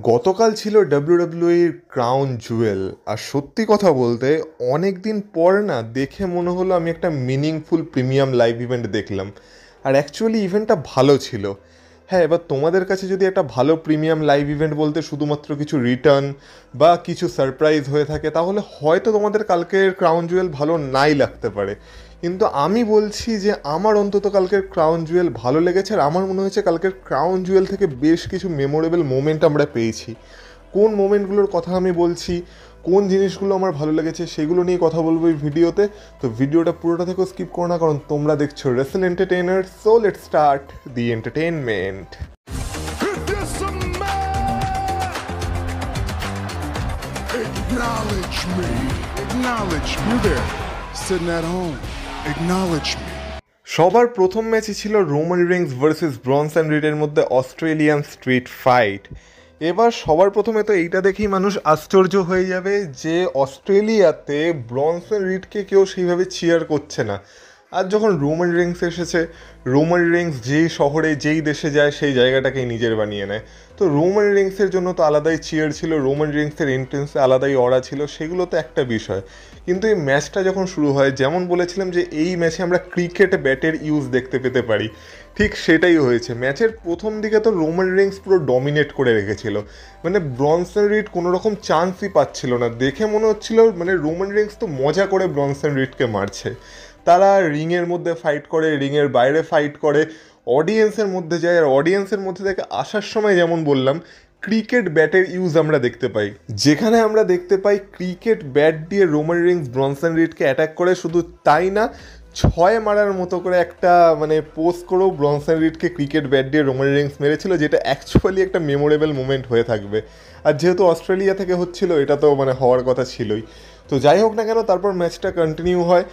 গতকাল ছিল ডাব্লিউডাব্লিউইর ক্রাউন জুয়েল। আর সত্যি কথা বলতে অনেক দিন পর না দেখে মনে হলো আমি একটা মিনিংফুল প্রিমিয়াম লাইভ ইভেন্ট দেখলাম। আর অ্যাকচুয়ালি ইভেন্টটা ভালো ছিল। হ্যাঁ, এবার তোমাদের কাছে যদি একটা ভালো প্রিমিয়াম লাইভ ইভেন্ট বলতে শুধুমাত্র কিছু রিটার্ন বা কিছু সারপ্রাইজ হয়ে থাকে, তাহলে হয়তো তোমাদের কালকের ক্রাউন জুয়েল ভালো নাই লাগতে পারে। কিন্তু আমি বলছি যে আমার অন্তত কালকের ক্রাউন জুয়েল ভালো লেগেছে। আর আমার মনে হয়েছে কালকের ক্রাউন জুয়েল থেকে বেশ কিছু মেমোরেবল মোমেন্ট আমরা পেয়েছি। কোন মোমেন্টগুলোর কথা আমি বলছি, কোন জিনিসগুলো আমার ভালো লেগেছে, সেগুলো নিয়ে কথা বলবো এই ভিডিওতে। তো ভিডিওটা পুরোটা থেকে স্কিপ করো না, কারণ তোমরা দেখছো Rachel entertainer. So let's start the entertainment. Acknowledge me. Acknowledge me. You there, sitting at home. Acknowledge me. সবার প্রথম ম্যাচই ছিল রোমান রিংস ভার্সেস ব্রনসন রিডের মধ্যে অস্ট্রেলিয়ান স্ট্রিট ফাইট। এবার সবার প্রথমে তো এইটা দেখেই মানুষ আশ্চর্য হয়ে যাবে যে অস্ট্রেলিয়াতে ব্রনসন রিডকে কেউ সেইভাবে চিয়ার করছে না। আর যখন রোমান রিংস এসেছে, রোমান রিংস যেই শহরে যেই দেশে যায় সেই জায়গাটাকেই নিজের বানিয়ে নেয়। তো রোমান রিংসের জন্য তো আলাদাই চিয়ার ছিল, রোমান রিংসের এন্ট্রেন্সে আলাদাই অরা ছিল, সেগুলো তো একটা বিষয়। কিন্তু এই ম্যাচটা যখন শুরু হয়, যেমন বলেছিলাম যে এই ম্যাচে আমরা ক্রিকেট ব্যাটের ইউজ দেখতে পেতে পারি, ঠিক সেটাই হয়েছে। ম্যাচের প্রথম দিকে তো রোমান রিংস পুরো ডমিনেট করে রেখেছিল, মানে ব্রনসন রিড কোনো রকম চান্সই পাচ্ছিল না। দেখে মনে হচ্ছিল মানে রোমান রিংস তো মজা করে ব্রনসন রিডকে মারছে। তারা রিংয়ের মধ্যে ফাইট করে, রিংয়ের বাইরে ফাইট করে, অডিয়েন্সের মধ্যে যায়। আর অডিয়েন্সের মধ্যে থেকে আসার সময় যেমন বললাম, ক্রিকেট ব্যাটের ইউজ আমরা দেখতে পাই, যেখানে আমরা দেখতে পাই ক্রিকেট ব্যাট দিয়ে রোমান রিংস ব্রনসন রিডকে অ্যাটাক করে। শুধু তাই না, 6 মারার মতো করে একটা মানে পোস্ট করেও ব্রনসন রিডকে ক্রিকেট ব্যাট দিয়ে রোমান রিংস মেরেছিল, যেটা অ্যাকচুয়ালি একটা মেমোরেবল মোমেন্ট হয়ে থাকবে। আর যেহেতু অস্ট্রেলিয়া থেকে হচ্ছিল, এটা তো মানে হওয়ার কথা ছিলই। তো যাই হোক না কেন, তারপর ম্যাচটা কন্টিনিউ হয়।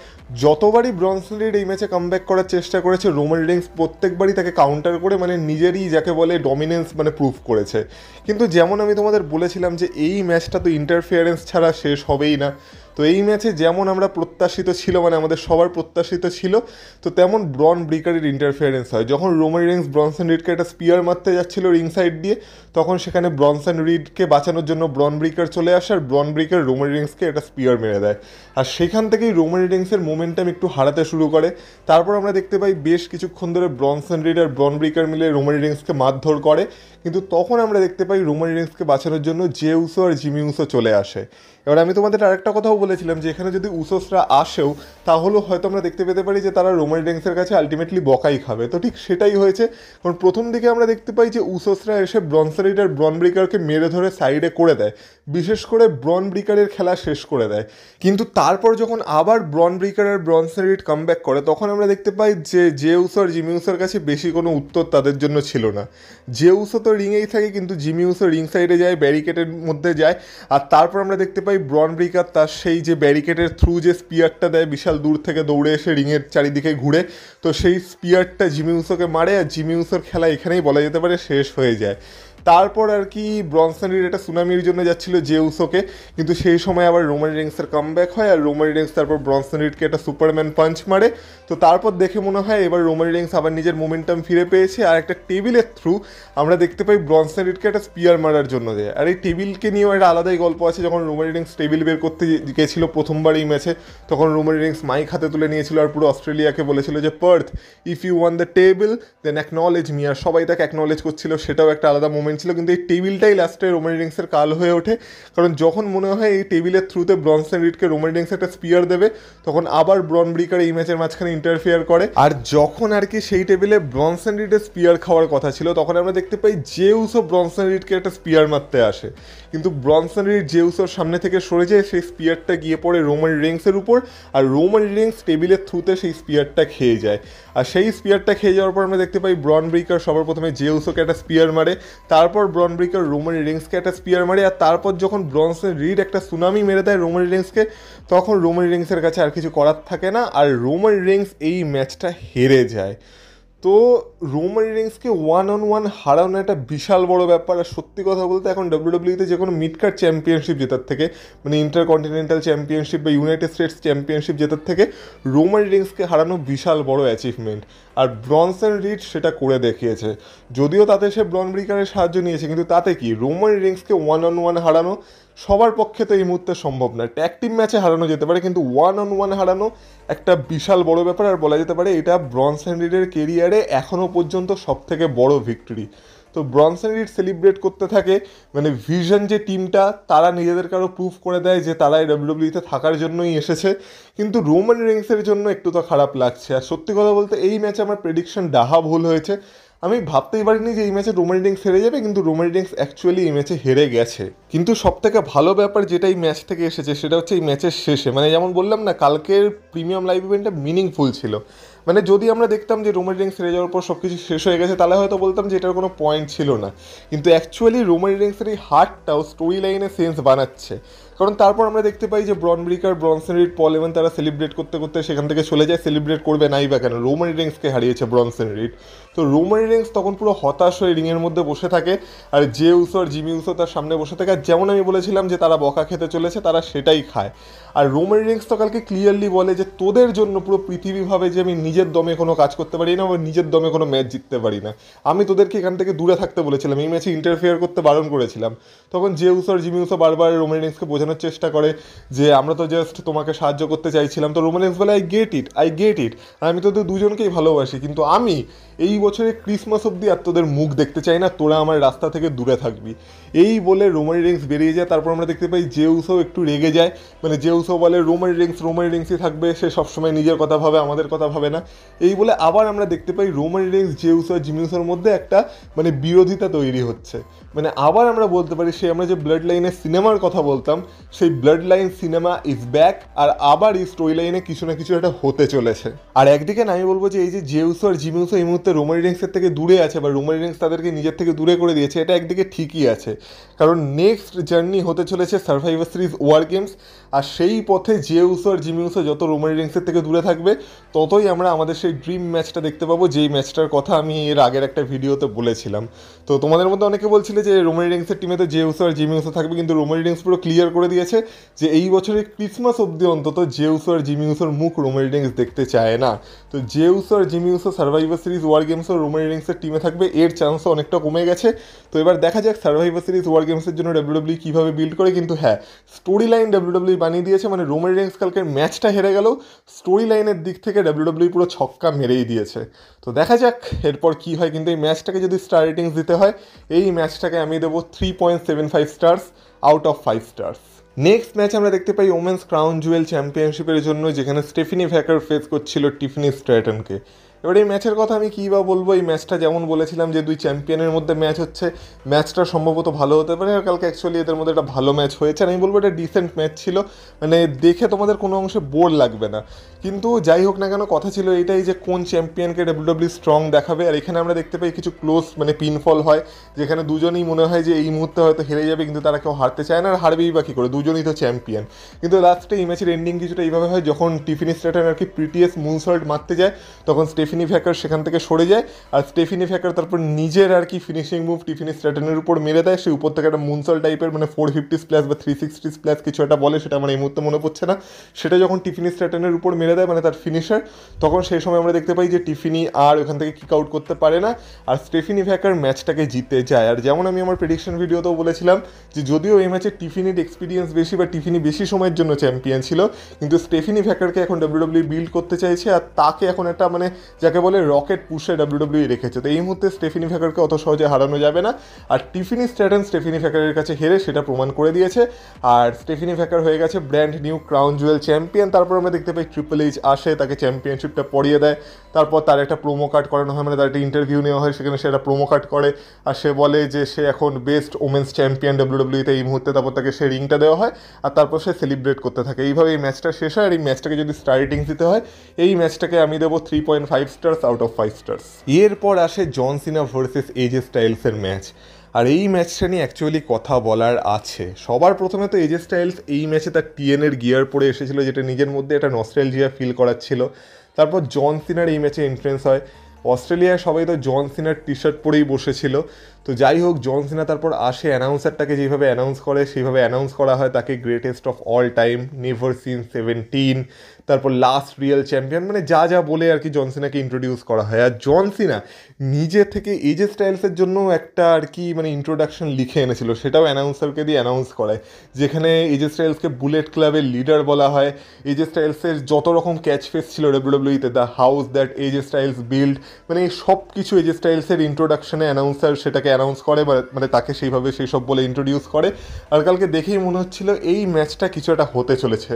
যতবারই ব্রনসন রিড এই ম্যাচে কামব্যাক করার চেষ্টা করেছে, রোমান রিংস প্রত্যেকবারই তাকে কাউন্টার করে মানে নিজেরই যাকে বলে ডমিনেন্স মানে প্রুভ করেছে। কিন্তু যেমন আমি তোমাদের বলেছিলাম যে এই ম্যাচটা তো ইন্টারফিয়ারেন্স ছাড়া শেষ হবেই না। তো এই ম্যাচে যেমন আমরা প্রত্যাশিত ছিল, মানে আমাদের সবার প্রত্যাশিত ছিল, তো তেমন ব্রন ব্রিকারের ইন্টারফিয়ারেন্স হয়। যখন রোমান রিংস ব্রনসন রিডকে একটা স্পিয়ার মারতে যাচ্ছিল রিং সাইড দিয়ে, তখন সেখানে ব্রনসন রিডকে বাঁচানোর জন্য ব্রন ব্রিকার চলে আসে, আর ব্রন ব্রিকার রোমান রিংসকে একটা স্পিয়ার মেরে দেয়। আর সেখান থেকেই রোমান রিংসের মোমেন্টাম একটু হারাতে শুরু করে। তারপর আমরা দেখতে পাই বেশ কিছুক্ষণ ধরে ব্রনসন রিড আর ব্রন ব্রিকার মিলে রোমান রিংসকে মারধর করে। কিন্তু তখন আমরা দেখতে পাই রোমান রিংসকে বাঁচানোর জন্য জে উসো আর জিমি উসো চলে আসে। এবার আমি তোমাদের আরেকটা কথাও বলেছিলাম যে এখানে যদি উসোসরা আসেও, তাহলেও হয়তো আমরা দেখতে পেতে পারি যে তারা রোমান রিংসের কাছে আলটিমেটলি বকাই খাবে। তো ঠিক সেটাই হয়েছে, কারণ প্রথম দিকে আমরা দেখতে পাই যে উসোসরা এসে ব্রনসন রিড আর ব্রন ব্রিকারকে মেরে ধরে সাইডে করে দেয়, বিশেষ করে ব্রন ব্রিকারের খেলা শেষ করে দেয়। কিন্তু তারপর যখন আবার ব্রন ব্রিকার আর ব্রনসন রিড কামব্যাক করে, তখন আমরা দেখতে পাই যে জে উসো আর জিমি উসোর কাছে বেশি কোনো উত্তর তাদের জন্য ছিল না। জে উসো তো রিংয়েই থাকে, কিন্তু জিমি উসো রিং সাইডে যায়, ব্যারিকেডের মধ্যে যায়। আর তারপর আমরা দেখতে পাই ব্রন ব্রিকার তার সেই যে ব্যারিকেডের থ্রু যে স্পিয়ারটা দেয়, বিশাল দূর থেকে দৌড়ে এসে রিংয়ের চারিদিকে ঘুরে, তো সেই স্পিয়ারটা জিমি উসোকে মারে। আর জিমি উসোর খেলা এখানেই বলা যেতে পারে শেষ হয়ে যায়। তারপর আর কি ব্রনসন রিড একটা সুনামির জন্য যাচ্ছিল জে উসোকে, কিন্তু সেই সময় আবার রোমান রিংসের কামব্যাক হয়, আর রোমান রিংস তারপর ব্রনসন রিডকে একটা সুপারম্যান পাঞ্চ মারে। তো তারপর দেখে মনে হয় এবার রোমান রিংস আবার নিজের মোমেন্টাম ফিরে পেয়েছে, আর একটা টেবিলের থ্রু আমরা দেখতে পাই ব্রনসন রিডকে একটা স্পিয়ার মারার জন্য দেয়। আর এই টেবিলকে নিয়েও একটা আলাদাই গল্প আছে। যখন রোমান রিংস টেবিল বের করতে গেছিল প্রথমবার এই ম্যাচে, তখন রোমান রিংস মাইক হাতে তুলে নিয়েছিল আর পুরো অস্ট্রেলিয়াকে বলেছিল যে Perth, if you want the table then acknowledge me. আর সবাই তাকে অ্যাকনলেজ করছিল, সেটাও একটা আলাদা মোমেন্ট ছিল। কিন্তু এই টেবিলটাই লাস্টে রোমান রিংসের কাল হয়ে ওঠে, কারণ যখন মনে হয় এই টেবিলের থ্রুতে ব্রনসন রিডকে রোমান রিংস একটা স্পিয়ার দেবে, তখন আবার ব্রন ব্রিকার এই ম্যাচের মাঝখানে ইন্টারফিয়ার করে। আর যখন আর কি সেই টেবিলে ব্রনসন রিডের স্পিয়ার খাওয়ার কথা ছিল, তখন আমরা দেখতে পাই জে উসো ব্রনসন রিডকে একটা স্পিয়ার মারতে আসে, কিন্তু ব্রনসন রিড জে উসোর সামনে থেকে সরে যায়, সেই স্পিয়ারটা গিয়ে পড়ে রোমান রিংসের উপর, আর রোমান রিংস টেবিলের থ্রুতে সেই স্পিয়ারটা খেয়ে যায়। আর সেই স্পিয়ারটা খেয়ে যাওয়ার পর আমরা দেখতে পাই ব্রন ব্রিকার সবার প্রথমে জে উসোকে একটা স্পিয়ার মারে, তারপর ব্রন ব্রিকার রোমান রিংসকে একটা স্পিয়ার মারে। আর তারপর যখন ব্রনসন রিড একটা সুনামি মেরে দেয় রোমান রিংসকে, তখন রোমান রিংসের কাছে আর কিছু করার থাকে না, আর রোমান রিংস এই ম্যাচটা হেরে যায়। তো রোমান রিংসকে 1-on-1 হারানো একটা বিশাল বড় ব্যাপার। আর সত্যি কথা বলতে এখন ডাব্লিউডাব্লিউতে যে কোনো মিড কার্ড চ্যাম্পিয়নশিপ জেতার থেকে, মানে ইন্টারকন্টিনেন্টাল চ্যাম্পিয়নশিপ বা ইউনাইটেড স্টেটস চ্যাম্পিয়নশিপ জেতার থেকে রোমান রিংসকে হারানো বিশাল বড় অ্যাচিভমেন্ট। আর ব্রনসন রিড সেটা করে দেখিয়েছে। যদিও তাতে সে ব্রন ব্রেকারের সাহায্য নিয়েছে, কিন্তু তাতে কি রোমান রিংসকে 1-on-1 হারানো সবার পক্ষে তো এই মুহূর্তে সম্ভব না। ট্যাগ টিম ম্যাচে হারানো যেতে পারে, কিন্তু 1-on-1 হারানো একটা বিশাল বড় ব্যাপার। আর বলা যেতে পারে এটা ব্রনসন রিডের কেরিয়ারে এখনও পর্যন্ত সবথেকে বড় ভিক্টরি। তো ব্রনসন রিড সেলিব্রেট করতে থাকে, মানে ভিশন যে টিমটা তারা নিজেদেরকে আরও প্রুভ করে দেয় যে তারা এই ডাব্লিউডাব্লিউতে থাকার জন্যই এসেছে। কিন্তু রোমান রিংসের জন্য একটু তো খারাপ লাগছে। আর সত্যি কথা বলতে এই ম্যাচে আমার প্রেডিকশন ডাহা ভুল হয়েছে। আমি ভাবতেই পারিনি যে এই ম্যাচে রোমান রিংস হেরে যাবে, কিন্তু রোমান রিংস অ্যাকচুয়ালি এই ম্যাচে হেরে গেছে। কিন্তু সবথেকে ভালো ব্যাপার যেটা এই ম্যাচ থেকে এসেছে সেটা হচ্ছে এই ম্যাচের শেষে, মানে যেমন বললাম না কালকের প্রিমিয়াম লাইভ ইভেন্টটা মিনিংফুল ছিল। মানে যদি আমরা দেখতাম যে রোমান রিংস হেরে যাওয়ার পর সব কিছু শেষ হয়ে গেছে তাহলে হয়তো বলতাম যে এটার কোনো পয়েন্ট ছিল না। কিন্তু অ্যাকচুয়ালি রোমান রিংসের এই হারটাও স্টোরি লাইনে সেন্স বানাচ্ছে। কারণ তারপর আমরা দেখতে পাই যে ব্রন ব্রেকার, ব্রনসন রিড, পল এভেন তারা সেলিব্রেট করতে করতে সেখান থেকে চলে যায়। সেলিব্রেট করবে নাই বা কেন, রোমান রিংসকে হারিয়েছে ব্রনসন রিড। তো রোমান রিংস তখন পুরো হতাশ হয়ে রিংয়ের মধ্যে বসে থাকে, আর জে উসো আর জিমি উসো তার সামনে বসে থাকে। আর যেমন আমি বলেছিলাম যে তারা বকা খেতে চলেছে, তারা সেটাই খায়। আর রোমান রিংস তো কালকে ক্লিয়ারলি বলে যে তোদের জন্য পুরো পৃথিবী ভাবে যে আমি নিজের দমে কোনো কাজ করতে পারি না বা নিজের দমে কোনো ম্যাচ জিততে পারি না। আমি তোদেরকে এখান থেকে দূরে থাকতে বলেছিলাম, এই ম্যাচে ইন্টারফেয়ার করতে বারণ করেছিলাম। তখন জে উসো আর জিমি উসো বারবার রোমান রিংসকে বোঝানোর চেষ্টা করে যে আমরা তো জাস্ট তোমাকে সাহায্য করতে চাইছিলাম। তো রোমান রিংস বলে আই গেট ইট, আর আমি তোদের দুজনকেই ভালোবাসি, কিন্তু আমি এই বছরে ক্রিসমাস অবধি আর তোদের মুখ দেখতে চাই না, তোরা আমার রাস্তা থেকে দূরে থাকবি। এই বলে রোমান রিংস বেরিয়ে যায়। তারপর আমরা দেখতে পাই জে উসো একটু রেগে যায়, মানে জে উসো বলে রোমান রিংসই থাকবে, সে সবসময় নিজের কথা ভাবে, আমাদের কথা ভাবে না। এই বলে আবার আমরা দেখতে পাই রোমান রিংস, জে উসো আর জিমি উসোর মধ্যে একটা মানে বিরোধিতা তৈরি হচ্ছে। মানে আবার আমরা বলতে পারি সেই আমরা যে ব্লাড লাইনের সিনেমার কথা বলতাম, সেই bloodline cinema is back. আর আবার এই স্টোরি লাইনে কিছু না কিছু একটা হতে চলেছে। আর একদিকে আমি বলবো যে এই যে জে উসো আর জিমি উসো এই মুহূর্তে রোমান রিংসের থেকে দূরে আছে বা রোমান রিংস তাদেরকে নিজের থেকে দূরে করে দিয়েছে, এটা একদিকে ঠিকই আছে। কারণ নেক্সট জার্নি হতে চলেছে সার্ভাইভার সিরিজ ওয়ার গেমস। আর সেই পথে জে উসো আর জিমি উসো যত রোমান রিংসের থেকে দূরে থাকবে ততই আমরা আমাদের সেই ড্রিম ম্যাচটা দেখতে পাবো, যেই ম্যাচটার কথা আমি এর আগের একটা ভিডিওতে বলেছিলাম। তো তোমাদের মধ্যে অনেকে বলছিলে যে রোমান রিংসের টিমে তো জে উসো আর জিমি উসো থাকবে, কিন্তু রোমান রিংস পুরো ক্লিয়ার করে দিয়েছে যে এই বছরের ক্রিসমাস অবধি অন্তত জে উসো আর জিমি উসোর মুখ রোমান রিংস দেখতে চায় না। তো জে উসো আর Jimmy Uso Survivor Series War গেমসও রোমান রিংসের টিমে থাকবে, এর চান্সও অনেকটা কমে গেছে। তো এবার দেখা যাক সার্ভাইভার সিরিজ ওয়ার গেমসের জন্য ডাব্লিউডাব্লিউ কীভাবে বিল্ড করে। কিন্তু হ্যাঁ, স্টোরি লাইন ডাব্লিউডাব্লিউ বানিয়ে দিয়েছে, মানে রোমান রিংস কালকের ম্যাচটা হেরে গেলেও স্টোরি লাইনের দিক থেকে ডাব্লিউডাব্লিউ পুরো ছক্কা মেরেই দিয়েছে। তো দেখা যাক এরপর কী হয়। কিন্তু এই ম্যাচটাকে যদি স্টার রেটিংস দিতে হয়, এই ম্যাচটাকে আমি দেবো 3.75 stars out of 5 stars. Next match আমরা দেখতে পাই ওমেন্স ক্রাউন জুয়েল চ্যাম্পিয়নশিপের জন্য, যেখানে স্টেফিনি ভ্যাকার ফেস করছিল টিফনি স্ট্র্যাটনকে। এবার এই ম্যাচের কথা আমি কী বা বলবো, এই ম্যাচটা যেমন বলেছিলাম যে দুই চ্যাম্পিয়নের মধ্যে ম্যাচ হচ্ছে, ম্যাচটা সম্ভবত ভালো হতে পারে। আর কালকে অ্যাকচুয়ালি এদের মধ্যে একটা ভালো ম্যাচ হয়েছে, আর আমি বলবো এটা ডিসেন্ট ম্যাচ ছিল, মানে দেখে তোমাদের কোনো অংশে বোর লাগবে না। কিন্তু যাই হোক না কেন, কথা ছিল এটাই যে কোন চ্যাম্পিয়নকে ডাব্লিউডাব্লিউ স্ট্রং দেখাবে। আর এখানে আমরা দেখতে পাই কিছু ক্লোজ মানে পিনফল হয়, যেখানে দুজনেই মনে হয় যে এই মুহূর্তে হয়তো হেরে যাবে, কিন্তু তারা কেউ হারতে চায় না। আর হারবেই বা কী করে, দুজনেই তো চ্যাম্পিয়ন। কিন্তু লাস্টে এই ম্যাচের এন্ডিং কিছুটা এইভাবে হয়, যখন টিফিনি স্ট্র্যাটন আর কি প্রিটিয়াস মুনসল্ট মারতে যায়, তখন স্টেফিনি ভ্যাকার সেখান থেকে সরে যায়। আর স্টেফিনি ভ্যাকার তারপর নিজের আর কি ফিনিশিং মুভ টিফিনি স্ট্র্যাটনের উপর মেরে দেয়। সে উপর থেকে একটা মুনসল টাইপের মানে 450 স্প্ল্যাশ বা 360 স্প্ল্যাশ কিছু একটা বলে, সেটা আমার এই মুহূর্তে মনে পড়ছে না। সেটা যখন টিফিনি স্ট্র্যাটনের উপর মেরে দেয়, মানে তার ফিনিশার, তখন সেই সময় আমরা দেখতে পাই যে টিফিনি আর ওখান থেকে কিক আউট করতে পারে না, আর স্টেফিনি ভ্যাকার ম্যাচটাকে জিতে যায়। আর যেমন আমি আমার প্রেডিকশন ভিডিওতেও বলেছিলাম যে যদিও এই ম্যাচে টিফিনির এক্সপিরিয়েন্স বেশি বা টিফিনি বেশি সময়ের জন্য চ্যাম্পিয়ন ছিল, কিন্তু স্টেফিনি ভ্যাকারকে এখন ডাব্লিউডাব্লিউ বিল্ড করতে চাইছে, আর তাকে এখন একটা মানে যাকে বলে রকেট পুশে ডাব্লিউডাব্লিউ রেখেছে। তো এই মুহূর্তে স্টেফিনি ভ্যাকারকে অত সহজে হারানো যাবে না। আর টিফিনি স্ট্র্যাটন স্টেফিনি ভ্যাকারের কাছে হেরে সেটা প্রমাণ করে দিয়েছে, আর স্টেফিনি ভ্যাকার হয়ে গেছে brand new crown Jewel champion. তারপর আমরা দেখতে পাই ট্রিপল এইচ আসে, তাকে চ্যাম্পিয়নশিপটা পরিয়ে দেয়। তারপর তার একটা প্রোমো কার্ড করানো হয়, মানে তার একটা ইন্টারভিউ নেওয়া হয়, সেখানে সে একটা প্রোমো কার্ড করে, আর সে বলে যে সে এখন বেস্ট ওমেন্স চ্যাম্পিয়ন ডাব্লিউডাব্লিউতে এই মুহূর্তে। তারপর তাকে সে রিংটা দেওয়া হয়, আর তারপর সে সেলিব্রেট করতে থাকে। এইভাবে এই ম্যাচটা শেষ হয়। আর এই ম্যাচটাকে যদি স্টার রেটিংস দিতে হয়, এই ম্যাচটাকে আমি দেবো 3.5 স্টার্স আউট অফ 5 স্টার্স। এরপর আসে জন সিনা ভার্সেস এজে স্টাইলসের ম্যাচ। আর এই ম্যাচটা নিয়ে অ্যাকচুয়ালি কথা বলার আছে। সবার প্রথমে তো এজে স্টাইলস এই ম্যাচে তার টিএনের গিয়ার পরে এসেছিলো, যেটা নিজের মধ্যে একটা নস্টালজিয়া ফিল করাচ্ছিল। তারপর জন সিনার এই ম্যাচে এন্ট্রেন্স হয়। অস্ট্রেলিয়ায় সবাই তো জন সিনার টি শার্ট পরেই বসেছিল। তো যাই হোক, জন সিনা তারপর আসে, অ্যানাউন্সারটাকে যেভাবে অ্যানাউন্স করে সেইভাবে অ্যানাউন্স করা হয় তাকে greatest of all time, never seen 17, তারপর লাস্ট রিয়েল চ্যাম্পিয়ন, মানে যা যা বলে আর কি জন সিনাকে ইন্ট্রোডিউস করা হয়। আর জন সিনা নিজে থেকে এজে স্টাইলসের জন্য একটা আর কি মানে ইন্ট্রোডাকশন লিখে এনেছিল, সেটাও অ্যানাউন্সারকে দিয়ে অ্যানাউন্স করায়, যেখানে এজে স্টাইলসকে বুলেট ক্লাবের লিডার বলা হয়। এজে স্টাইলসের যত রকম ক্যাচ ফেস ছিল ডাব্লিউডাব্লিউইতে, the house that AJ Styles built, মানে এই সব কিছু এজে স্টাইলসের ইন্ট্রোডাকশনে অ্যানাউন্সার সেটাকে অ্যানাউন্স করে, মানে তাকে সেইভাবে সেই সব বলে ইন্ট্রোডিউস করে। আর কালকে দেখেই মনে হচ্ছিল এই ম্যাচটা কিছু একটা হতে চলেছে।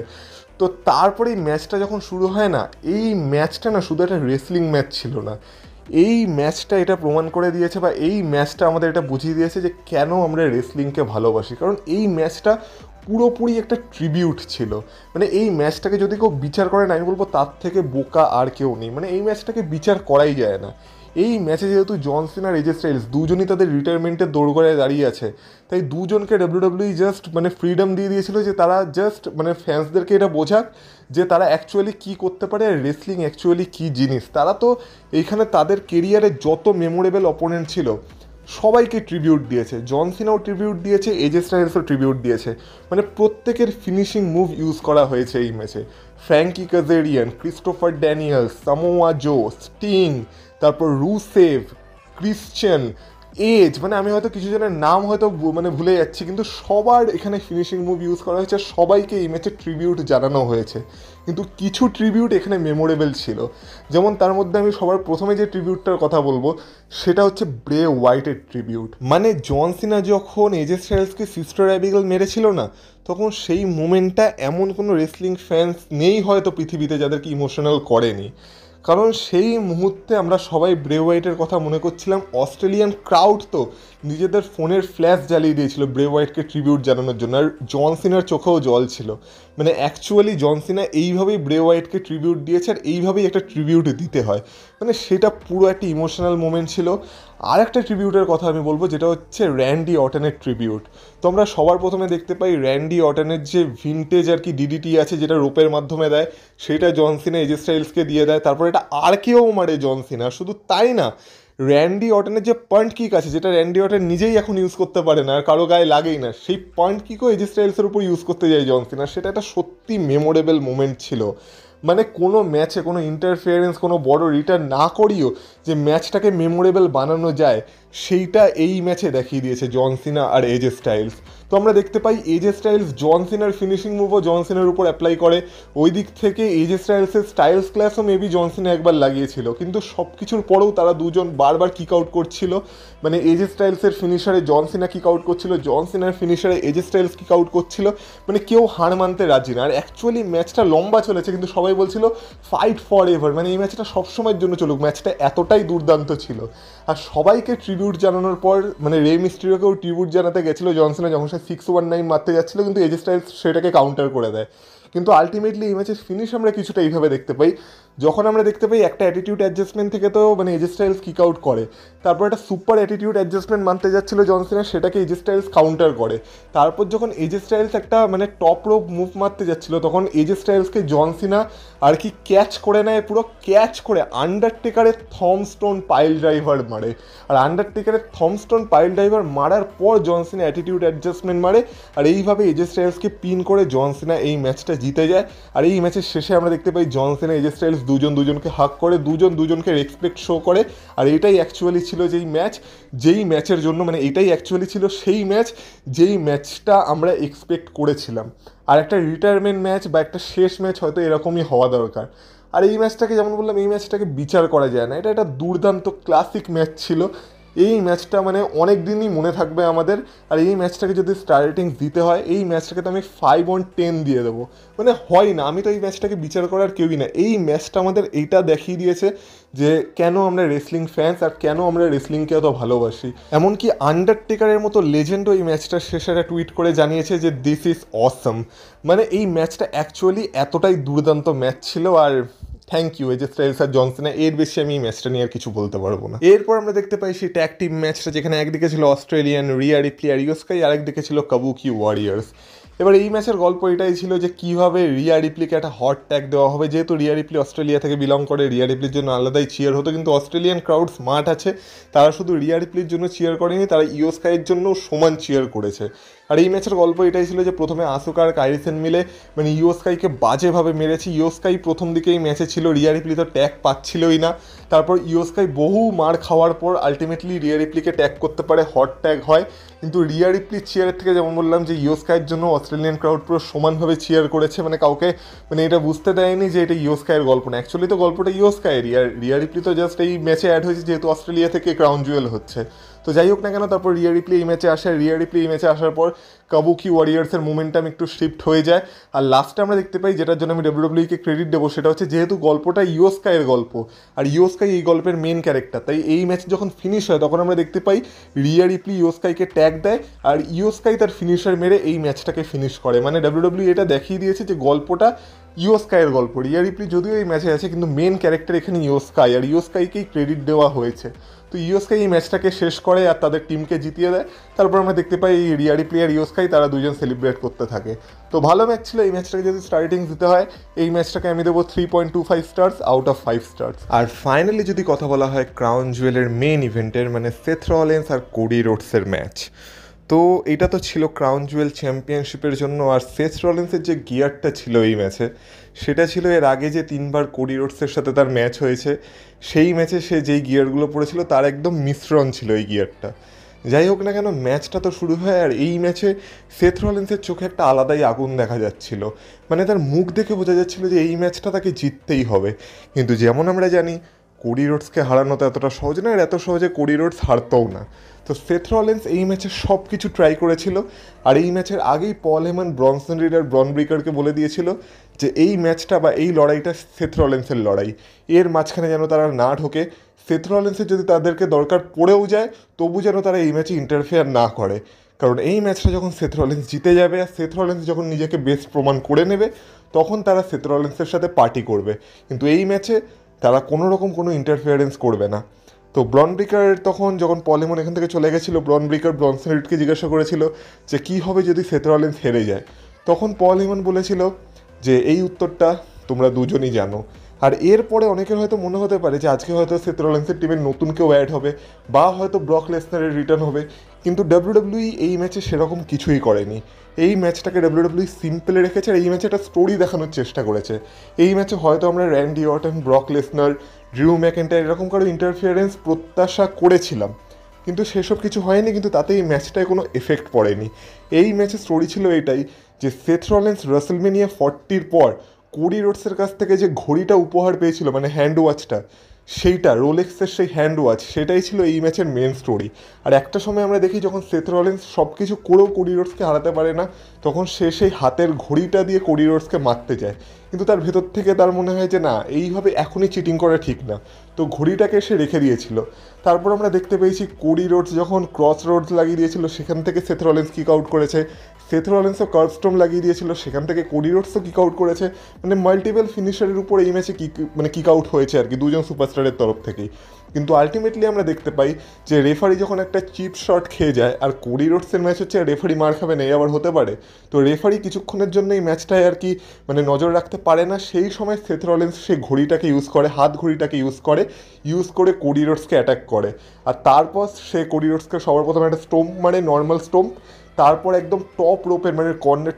তো তারপরে এই ম্যাচটা যখন শুরু হয় না, এই ম্যাচটা না শুধু একটা রেসলিং ম্যাচ ছিল না, এই ম্যাচটা এটা প্রমাণ করে দিয়েছে, বা এই ম্যাচটা আমাদের এটা বুঝিয়ে দিয়েছে যে কেন আমরা রেসলিংকে ভালোবাসি। কারণ এই ম্যাচটা পুরোপুরি একটা ট্রিবিউট ছিল। মানে এই ম্যাচটাকে যদি কেউ বিচার করে না, আমি বলবো তার থেকে বোকা আর কেউ নেই। মানে এই ম্যাচটাকে বিচার করাই যায় না। এই ম্যাচে যেহেতু জন সিনা আর এজে স্টাইলস দুজনই তাদের রিটায়ারমেন্টের দোরগোড়ায় দাঁড়িয়ে আছে, তাই দুজনকে ডাব্লিউডাব্লিউই জাস্ট মানে ফ্রিডম দিয়ে দিয়েছিল যে তারা জাস্ট মানে ফ্যান্সদেরকে এটা বোঝাক যে তারা অ্যাকচুয়ালি কী করতে পারে, আর রেসলিং অ্যাকচুয়ালি কী জিনিস। তারা তো এইখানে তাদের কেরিয়ারে যত মেমোরেবল অপোনেন্ট ছিল সবাইকে ট্রিবিউট দিয়েছে, জন সিনাও ট্রিবিউট দিয়েছে, এজে স্টাইলসও ট্রিবিউট দিয়েছে। মানে প্রত্যেকের ফিনিশিং মুভ ইউজ করা হয়েছে এই ম্যাচে। ফ্র্যাঙ্কি কাজেরিয়ান, ক্রিস্টোফার ড্যানিয়েলস, সামোয়া জো, স্টিং, তারপর রুসেভ, ক্রিশ্চিয়ান, এজ, মানে আমি হয়তো কিছু জনের নাম হয়তো মানে ভুলে যাচ্ছি, কিন্তু সবার এখানে ফিনিশিং মুভ ইউজ করা হয়েছে, সবাইকে এই ম্যাচে ট্রিবিউট জানানো হয়েছে। কিন্তু কিছু ট্রিবিউট এখানে মেমোরেবল ছিল, যেমন তার মধ্যে আমি সবার প্রথমে যে ট্রিবিউটটার কথা বলবো সেটা হচ্ছে ব্রে হোয়াইটের ট্রিবিউট। মানে জন সিনা যখন এজে স্টাইলসকে সিস্টার অ্যাবিগেল মেরেছিল না, তখন সেই মোমেন্টটা এমন কোনো রেসলিং ফ্যান্স নেই হয়তো পৃথিবীতে যাদেরকে ইমোশনাল করেনি। কারণ সেই মুহূর্তে আমরা সবাই ব্রে হোয়াইটের কথা মনে করছিলাম। অস্ট্রেলিয়ান ক্রাউড তো নিজেদের ফোনের ফ্ল্যাশ জ্বালিয়ে দিয়েছিল ব্রে হোয়াইটকে ট্রিবিউট জানানোর জন্য, আর জন সিনার চোখেও জল ছিল। মানে অ্যাকচুয়ালি জন সিনা এইভাবেই ব্রে হোয়াইটকে ট্রিবিউট দিয়েছে, আর এইভাবেই একটা ট্রিবিউট দিতে হয়। মানে সেটা পুরো একটা ইমোশনাল মোমেন্ট ছিল। আর একটা ট্রিবিউটের কথা আমি বলবো, যেটা হচ্ছে র্যান্ডি অর্টনের ট্রিবিউট। তো আমরা সবার প্রথমে দেখতে পাই র্যান্ডি অর্টনের যে ভিনটেজ আর কি ডিডিটি আছে, যেটা রোপের মাধ্যমে দেয়, সেটা জন সিনা এজে স্টাইলসকে দিয়ে দেয়। তারপর এটা আর কেউ মারে জন সিনা। শুধু তাই না, র্যান্ডি অর্টনের যে পয়েন্ট কিক আছে, যেটা র্যান্ডি অর্টন নিজেই এখন ইউজ করতে পারে না, আর কারো গায়ে লাগেই না, সেই পয়েন্ট কিকও এজে স্টাইলসের উপর ইউজ করতে যায় জন সিনা। সেটা একটা সত্যি মেমোরেবল মোমেন্ট ছিল। মানে কোনো ম্যাচে কোনো ইন্টারফিয়ারেন্স, কোনো বড় রিটার্ন না করিও যে ম্যাচটাকে মেমোরেবল বানানো যায়, সেইটা এই ম্যাচে দেখিয়ে দিয়েছে জন সিনা আর এজে স্টাইলস। তো আমরা দেখতে পাই এজে স্টাইলস জন সিনার ফিনিশিং মুভও জন সিনার উপর অ্যাপ্লাই করে। ওই দিক থেকে এজে স্টাইলসের স্টাইলস ক্লাসও মেবি জন সিনা একবার লাগিয়েছিল, কিন্তু সব কিছুর পরেও তারা দুজন বারবার কিক আউট করছিল। মানে এজে স্টাইলসের ফিনিশারে জন সিনা কিক আউট করছিল, জন সিনার ফিনিশারে এজে স্টাইলস কিক আউট করছিল। মানে কেউ হার মানতে রাজি না। আর অ্যাকচুয়ালি ম্যাচটা লম্বা চলেছে, কিন্তু সবাই বলছিল ফাইট ফর এভার, মানে এই ম্যাচটা সবসময়ের জন্য চলুক। ম্যাচটা এতটাই দুর্দান্ত ছিল। আর সবাইকে ট্রিবিউট জানানোর পর মানে রে মিস্ট্রিওকেও ট্রিবিউট জানাতে গেছিলো জন সিনা, যখন সে 619 মারতে যাচ্ছিলো, কিন্তু এজে স্টাইলস সেটাকে কাউন্টার করে দেয়। কিন্তু আলটিমেটলি এই ম্যাচের ফিনিশ আমরা কিছুটা এইভাবে দেখতে পাই, যখন আমরা দেখতে পাই একটা অ্যাটিটিউড অ্যাডজাস্টমেন্ট থেকে তো মানে এজে স্টাইলস কিক আউট করে, তারপর একটা সুপার অ্যাটিটিউড অ্যাডজাস্টমেন্ট মানতে যাচ্ছিলো জন সিনা, সেটাকে এজে স্টাইলস কাউন্টার করে। তারপর যখন এজে স্টাইলস একটা মানে টপ রোপ মুভ মারতে যাচ্ছিলো, তখন এজে স্টাইলসকে জন সিনা আর কি ক্যাচ করে নেয়, পুরো ক্যাচ করে আন্ডারটেকারের থমস্টোন পাইল ড্রাইভার মারে। আর আন্ডারটেকারের থমস্টোন পাইল ড্রাইভার মারার পর জন সিনা অ্যাটিটিউড অ্যাডজাস্টমেন্ট মারে, আর এইভাবে এজে স্টাইলসকে পিন করে জন সিনা এই ম্যাচটা জিতে যায়। আর এই ম্যাচের শেষে আমরা দেখতে পাই জন সিনা এজে স্টাইলস দুজন দুজনকে হাগ করে, দুজন দুজনকে রেসপেক্ট শো করে। আর এটাই অ্যাকচুয়ালি ছিল যেই ম্যাচের জন্য মানে এটাই অ্যাকচুয়ালি ছিল সেই ম্যাচ যেই ম্যাচটা আমরা এক্সপেক্ট করেছিলাম। আর একটা রিটায়ারমেন্ট ম্যাচ বা একটা শেষ ম্যাচ হয়তো এরকমই হওয়া দরকার। আর এই ম্যাচটাকে যেমন বললাম, এই ম্যাচটাকে বিচার করা যায় না, এটা একটা দুর্দান্ত ক্লাসিক ম্যাচ ছিল। এই ম্যাচটা মানে অনেক দিনই মনে থাকবে আমাদের। আর এই ম্যাচটাকে যদি স্টার রেটিংস দিতে হয়, এই ম্যাচটাকে তো আমি 5/10 দিয়ে দেবো। মানে হয় না, আমি তো এই ম্যাচটাকে বিচার করার কেউই না। এই ম্যাচটা আমাদের এইটা দেখিয়ে দিয়েছে যে কেন আমরা রেসলিং ফ্যান্স, আর কেন আমরা রেসলিংকে এত ভালোবাসি। এমনকি আন্ডারটেকারের মতো লেজেন্ডও এই ম্যাচটার শেষে একটা টুইট করে জানিয়েছে যে দিস ইজ অসম। মানে এই ম্যাচটা অ্যাকচুয়ালি এতটাই দুর্দান্ত ম্যাচ ছিল। আর থ্যাংক ইউ এজে স্টাইলস আর জন সিনা, এর বেশি আমি এই ম্যাচটা নিয়ে আর কিছু বলতে পারবো না। এরপর আমরা দেখতে পাই সেই ট্যাগ টিম ম্যাচটা, যেখানে একদিকে ছিল অস্ট্রেলিয়ান রিয়া রিপ্লি আর ইউ স্কাই, আর একদিকে ছিল কাবুকি ওয়ারিয়ার্স। এবার এই ম্যাচের গল্প এটাই ছিল যে কীভাবে রিয়া রিপ্লিকে একটা হট ট্যাগ দেওয়া হবে, যেহেতু রিয়া রিপ্লি অস্ট্রেলিয়া থেকে বিলং করে, রিয়া রিপ্লির জন্য আলাদাই চিয়ার হতো, কিন্তু অস্ট্রেলিয়ান ক্রাউড স্মার্ট আছে, তারা শুধু রিয়া রিপ্লির জন্য চিয়ার করেনি, তারা ইও স্কাইয়ের জন্য সমান চিয়ার করেছে। আর এই ম্যাচের গল্প এটাই ছিল যে প্রথমে আসুকা আর কাইরিসেন মিলে মানে ইও স্কাইকে বাজেভাবে মেরেছে। ইও স্কাই প্রথম দিকে এই ম্যাচে ছিল, রিয়া রিপ্লি তো ট্যাগ পাচ্ছিলই না, তারপর ইও স্কাই বহু মার খাওয়ার পর আলটিমেটলি রিয়া রিপ্লিকে ট্যাগ করতে পারে, হট ট্যাগ হয়। কিন্তু রিয়া রিপ্লির চিয়ারের থেকে যেমন বললাম যে ইও স্কাইয়ের জন্য অস্ট্রেলিয়ান ক্রাউড পুরো সমানভাবে চিয়ার করেছে, মানে কাউকে মানে এটা বুঝতে দেয়নি যে এটা ইও স্কাইয়ের গল্প না, অ্যাকচুয়ালি তো গল্পটা ইও স্কাইয়েরই। আর রিয়া রিপ্লি তো জাস্ট এই ম্যাচে অ্যাড হয়েছে যেহেতু অস্ট্রেলিয়া থেকে ক্রাউন জুয়েল হচ্ছে। তো যাই হোক না কেন, তারপর রিয়া রিপ্লি এই ম্যাচে আসে, রিয়া রিপ্লি এই ম্যাচে আসার পর কাবুকি ওয়ারিয়ার্সের মোমেন্টাম একটু শিফট হয়ে যায়। আর লাস্টে আমরা দেখতে পাই, যেটার জন্য আমি ডাব্লিউডাব্লিউইকে ক্রেডিট দেবো, সেটা হচ্ছে যেহেতু গল্পটা ইও স্কাইয়ের গল্প আর ইও স্কাই এই গল্পের মেন ক্যারেক্টার, তাই এই ম্যাচ যখন ফিনিশ হয় তখন আমরা দেখতে পাই রিয়া রিপ্লি ইও স্কাইকে ট্যাগ দেয় আর ইও স্কাই তার ফিনিশার মেরে এই ম্যাচটাকে ফিনিশ করে। মানে ডাব্লিউডাব্লিউ এটা দেখিয়ে দিয়েছে যে গল্পটা ইও স্কাইয়ের গল্প। রিয়া রিপ্লি যদিও এই ম্যাচে আছে কিন্তু মেন ক্যারেক্টার এখানে ইও স্কাই, আর ইও স্কাইকেই ক্রেডিট দেওয়া হয়েছে। তো ইও স্কাই এই ম্যাচটাকে শেষ করে আর তাদের টিমকে জিতিয়ে দেয়। তারপর আমরা দেখতে পাই রিয়া রিপ্লি আর ইও স্কাই তারা দুজন সেলিব্রেট করতে থাকে। তো ভালো ম্যাচ ছিল। এই ম্যাচটাকে যদি স্টার্টিং দিতে হয়, এই ম্যাচটাকে আমি দেবো 3.25 স্টার্স আউট অফ 5 স্টার্স। আর ফাইনালি যদি কথা বলা হয় ক্রাউন জুয়েলের মেন ইভেন্টের, মানে সেথ রলিন্স আর কোডি রোডসের ম্যাচ, তো এটা তো ছিল ক্রাউন জুয়েল চ্যাম্পিয়নশিপের জন্য। আর সেথ রলিন্সের যে গিয়ারটা ছিল এই ম্যাচে, সেটা ছিল এর আগে যে 3বার কোডি রোডসের সাথে তার ম্যাচ হয়েছে, সেই ম্যাচে সে যেই গিয়ারগুলো পড়েছিল তার একদম মিশ্রণ ছিল এই গিয়ারটা। যাই হোক না কেন, ম্যাচটা তো শুরু হয় আর এই ম্যাচে সেথ রলিন্সের চোখে একটা আলাদাই আগুন দেখা যাচ্ছিল, মানে তার মুখ দেখে বোঝা যাচ্ছিল যে এই ম্যাচটা তাকে জিততেই হবে। কিন্তু যেমন আমরা জানি কোডি রোডসকে হারানো তো এতটা সহজ না, আর এত সহজে কোডি রোডস হারতও না। তো সেথ রলিন্স এই ম্যাচে সব কিছু ট্রাই করেছিল, আর এই ম্যাচের আগেই পল হেমান ব্রনসন রিড আর ব্রন ব্রেকারকে বলে দিয়েছিল যে এই ম্যাচটা বা এই লড়াইটা সেথ রলিন্সের লড়াই, এর মাঝখানে যেন তারা না ঢোকে। সেথ রলিন্সের যদি তাদেরকে দরকার পড়েও যায় তবু যেন তারা এই ম্যাচে ইন্টারফেয়ার না করে, কারণ এই ম্যাচটা যখন সেথ রলিন্স জিতে যাবে আর সেথ রলিন্স যখন নিজেকে বেস্ট প্রমাণ করে নেবে তখন তারা সেথ রলিন্সের সাথে পার্টি করবে, কিন্তু এই ম্যাচে তারা কোনো রকম কোনো ইন্টারফিয়ারেন্স করবে না। তো ব্রন ব্রেকার তখন যখন পল হেমন এখান থেকে চলে গেছিলো, ব্রন ব্রেকার ব্রনসন রিডকে জিজ্ঞাসা করেছিল যে কী হবে যদি সেথ রলিন্স হেরে যায়, তখন পল হেমন বলেছিল যে এই উত্তরটা তোমরা দুজনই জানো। আর এরপরে অনেকের হয়তো মনে হতে পারে যে আজকে হয়তো সেথ রলিন্সের টিমের নতুন কেউ অ্যাড হবে বা হয়তো ব্রক লেসনারের রিটার্ন হবে, কিন্তু ডাব্লিউডাব্লিউই এই ম্যাচে সেরকম কিছুই করেনি। এই ম্যাচটাকে ডাব্লিউডাব্লিউই সিম্পলে রেখেছে আর এই ম্যাচে একটা স্টোরি দেখানোর চেষ্টা করেছে। এই ম্যাচে হয়তো আমরা Randy Orton, Brock Lesnar, Drew McIntyre এরকম কারো ইন্টারফিয়ারেন্স প্রত্যাশা করেছিলাম, কিন্তু সেসব কিছু হয়নি, কিন্তু তাতে এই ম্যাচটায় কোনো এফেক্ট পড়েনি। এই ম্যাচের স্টোরি ছিল এটাই যে সেথ রলিন্স রাসেলমেনিয়া 40-র পর কোডি রোডসের কাছ থেকে যে ঘড়িটা উপহার পেয়েছিল, মানে হ্যান্ড ওয়াচটা, সেইটা রোলেক্সের সেই হ্যান্ড ওয়াচ, সেটাই ছিল এই ম্যাচের মেন স্টোরি। আর একটা সময় আমরা দেখি যখন সেথ রলিন্স সব কিছু করেও কোডি রোডসকে হারাতে পারে না, তখন সে সেই হাতের ঘড়িটা দিয়ে কোডি রোডসকে মারতে যায়, কিন্তু তার ভেতর থেকে তার মনে হয় যে না, এইভাবে এখনই চিটিং করা ঠিক না, তো ঘড়িটাকে সে রেখে দিয়েছিল। তারপর আমরা দেখতে পেয়েছি কোডি রোডস যখন ক্রস রোডস লাগিয়ে দিয়েছিল সেখান থেকে সেথ রলিন্স কিক আউট করেছে, সেথ রলিন্সও কার্ভস্টোন লাগিয়ে দিয়েছিল সেখান থেকে কোডি রোডসও কিক আউট করেছে, মানে মাল্টিপল ফিনিশারের উপর এই ম্যাচে কিক আউট হয়েছে আর কি, দুজন সুপারস্টারের তরফ থেকেই। কিন্তু আলটিমেটলি আমরা দেখতে পাই যে রেফারি যখন একটা চিপ শট খেয়ে যায়, আর কোডি রোডসের ম্যাচ হচ্ছে রেফারি মার খাবে না, এই আবার হতে পারে, তো রেফারি কিছুক্ষণের জন্য এই ম্যাচটায় আর কি মানে নজর রাখতে পারে না, সেই সময় সেথ রলিন্স সেই ঘড়িটাকে ইউজ করে, হাত ঘড়িটাকে ইউজ করে কোডি রোডসকে অ্যাটাক করে। আর তারপর সে কোডি রোডসকে সবার প্রথমে একটা স্টোম্প মারে, নর্মাল স্টোম্প, তারপর একদম টপ রোপের মানে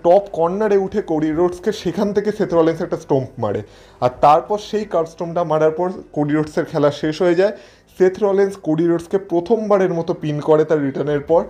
টপ কর্নারে উঠে কোডি রোডসকে সেখান থেকে সেথ রলিন্স একটা স্টোম্প মারে, আর তারপর সেই কার্ভ স্টোম্পটা মারার পর কোডি রোডসের খেলা শেষ হয়ে যায়। সেথ রলিন্স কোডি রোডসকে প্রথমবারের মতো পিন করে তার রিটার্নের পর,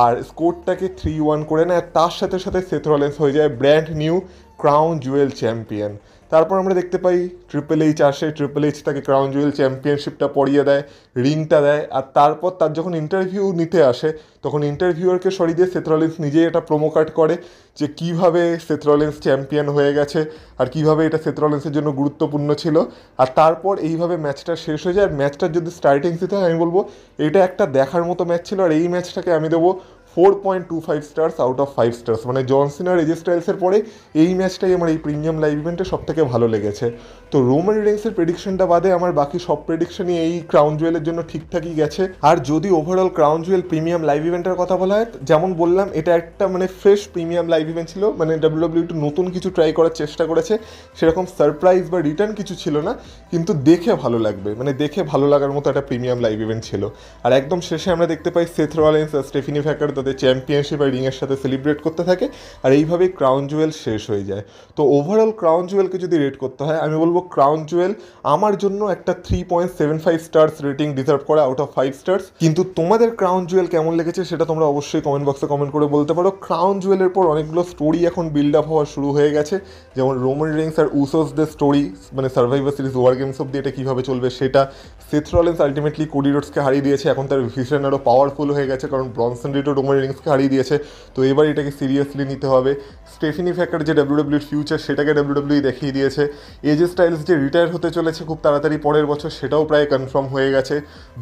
আর স্কোরটাকে 3-1 করে নেয়, আর তার সাথে সাথে সেথ রলিন্স হয়ে যায় brand new crown Jewel champion. তারপর আমরা দেখতে পাই ট্রিপল এইচ আসে, ট্রিপল এইচ তাকে ক্রাউন জুয়েল চ্যাম্পিয়নশিপটা পরিয়ে দেয়, রিংটা দেয়, আর তারপর তার যখন ইন্টারভিউ নিতে আসে তখন ইন্টারভিউয়ারকে সরিয়ে দিয়ে সেথ রলিন্স নিজেই একটা প্রোমো কার্ড করে যে কীভাবে সেথ রলিন্স চ্যাম্পিয়ন হয়ে গেছে আর কীভাবে এটা সেথ রলিন্সের জন্য গুরুত্বপূর্ণ ছিল। আর তারপর এইভাবে ম্যাচটা শেষ হয়ে যায়। আর ম্যাচটার যদি স্টার্টিং দিতে হয় আমি বলবো এটা একটা দেখার মতো ম্যাচ ছিল, আর এই ম্যাচটাকে আমি দেবো 4.25 স্টার্স আউট অফ 5 স্টার্স, মানে জন সিনা আর এজে স্টাইলসের পরে এই ম্যাচটাই আমার এই প্রিমিয়াম লাইভ ইভেন্টে সব থেকে ভালো লেগেছে। তো রোমান রেন্সের প্রেডিকশনটা বাদে আমার বাকি সব প্রেডিকশনই এই ক্রাউন জুয়েলের জন্য ঠিকঠাকই গেছে। আর যদি overall crown Jewel premium live ইভেন্টের কথা বলা হয়, যেমন বললাম এটা একটা মানে ফ্রেশ প্রিমিয়াম লাইভ ইভেন্ট ছিল, মানে ডাব্লিউডাব্লিউ একটু নতুন কিছু ট্রাই করার চেষ্টা করেছে, সেরকম সারপ্রাইজ বা রিটার্ন কিছু ছিল না, কিন্তু দেখে ভালো লাগবে, মানে দেখে ভালো লাগার মতো একটা প্রিমিয়াম লাইভ ইভেন্ট ছিল। আর একদম শেষে আমরা দেখতে পাই সেথ রলিন্স আর স্টেফিনি ভ্যাকার তাদের চ্যাম্পিয়নশিপ আর রিংয়ের সাথে সেলিব্রেট করতে থাকে, আর এইভাবেই ক্রাউন জুয়েল শেষ হয়ে যায়। তো ওভারঅল ক্রাউন জুয়েলকে যদি রেট করতে হয়, আমি বলবো ক্রাউন জুয়েল আমার জন্য একটা 3.75 স্টার্স রেটিং ডিজার্ভ করে আউট অফ 5 স্টার্স। কিন্তু তোমাদের ক্রাউন জুয়েল কেমন লেগেছে সেটা তোমরা অবশ্যই কমেন্ট বক্সে কমেন্ট করে বলতে পারো। ক্রাউন জুয়েলের পর অনেকগুলো স্টোরি এখন বিল্ড আপ হওয়া শুরু হয়ে গেছে, যেমন রোমান রেন্স আর উসোসদের স্টোরি, মানে সার্ভাইভার সিরিজ ওয়ার গেমস অব্দি এটা কীভাবে চলবে সেটা। সেথ রলিন্স আলটিমেটলি কোডি রোডসকে হারিয়ে দিয়েছে, এখন তার ভিশন আরও পাওয়ারফুল হয়ে গেছে কারণ ব্রনসন রিডও রোমান রেন্সকে হারিয়ে দিয়েছে, তো এবার এটাকে সিরিয়াসলি নিতে হবে। স্টেফিনি ভ্যাকার যে ডাব্লিউডাব্লিউর ফিউচার সেটাকে ডাব্লিউডাব্লিউ দেখিয়ে দিয়েছে। এজে স্টাইলস যে রিটায়ার হতে চলেছে খুব তাড়াতাড়ি পরের বছর সেটাও প্রায় কনফার্ম হয়ে গেছে।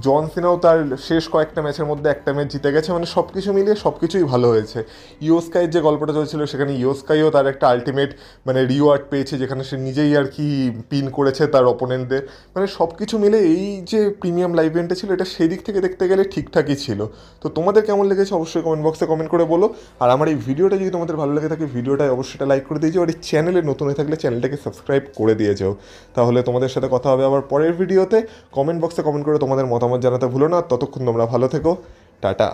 জন সিনাও তার শেষ কয়েকটা ম্যাচের মধ্যে একটা ম্যাচ জিতে গেছে, মানে সব কিছু মিলিয়ে সব কিছুই ভালো হয়েছে। ইও স্কাইয়ের যে গল্পটা চলছিল সেখানে ইও স্কাইও তার একটা আলটিমেট মানে রিওয়ার্ড পেয়েছে, যেখানে সে নিজেই আর কি পিন করেছে তার অপোনেন্টদের, মানে সব কিছু মিলে এই যে প্রিমিয়াম লাইভ ইভেন্টটা ছিল এটা সেই দিক থেকে দেখতে গেলে ঠিকঠাকই ছিল। তো তোমাদের কেমন লেগেছে অবশ্যই কমেন্ট বক্সে কমেন্ট করে বলো। আর আমার এই ভিডিওটা যদি তোমাদের ভালো লেগে থাকে ভিডিওটায় অবশ্যই লাইক করে দিয়েছো, আর এই চ্যানেলে নতুন হয়ে থাকলে চ্যানেলটাকে সাবস্ক্রাইব করে দিয়েছো। তাহলে তোমাদের সাথে কথা হবে আবার পরের ভিডিওতে। কমেন্ট বক্সে কমেন্ট করে তোমাদের মতামত জানাতে ভুলো না। ততক্ষণ তোমরা ভালো থেকো, টাটা।